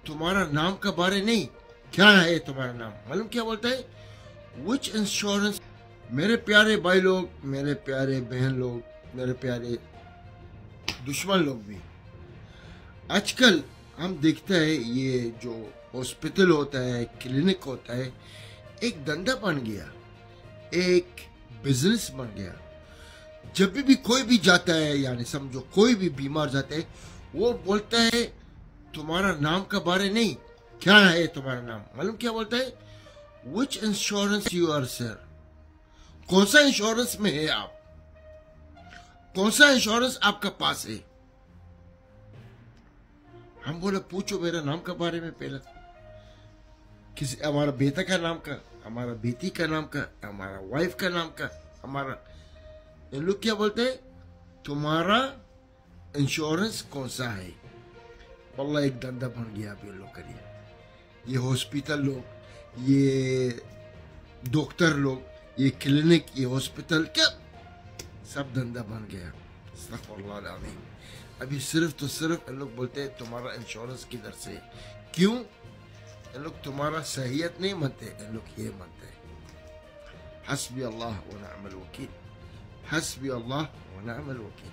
तुम्हारा नाम का बारे नहीं, क्या है तुम्हारा नाम? मालूम क्या बोलता है? Which insurance. मेरे प्यारे भाई लोग, मेरे प्यारे बहन लोग, मेरे प्यारे दुश्मन लोग भी, आजकल हम देखते हैं ये जो हॉस्पिटल होता है, क्लिनिक होता है, एक धंधा बन गया, एक बिजनेस बन गया। जब भी कोई भी जाता है, यानी समझो कोई भी बीमार जाता है, वो बोलता है तुम्हारा नाम का बारे नहीं, क्या है तुम्हारा नाम? मालूम क्या बोलता है? Which insurance you are sir. कौन सा इंश्योरेंस में है आप? कौन सा इंश्योरेंस आपका पास है? हम बोले पूछो मेरा नाम का बारे में पहले। किसी हमारा बेटा का नाम का, हमारा बेटी का नाम का, हमारा वाइफ का नाम का, हमारा। ये लोग क्या बोलते हैं? तुम्हारा इंश्योरेंस कौन सा है? वल्लाह एक धंधा बन गया आप ये लोग का लिए। ये हॉस्पिटल लोग, ये डॉक्टर लोग, ये क्लिनिक, ये हॉस्पिटल, क्या सब धंधा बन गया। अस्तगफुरुल्लाह अज़ीम। अभी सिर्फ तो सिर्फ इन लोग बोलते हैं तुम्हारा इंश्योरेंस किधर से। क्यों? इन लोग तुम्हारा सहीयत नहीं मानते, इन लोग ये मानते हैं हस्बी अल्लाह व निअमल वकील, हस्बी अल्लाह व निअमल वकील।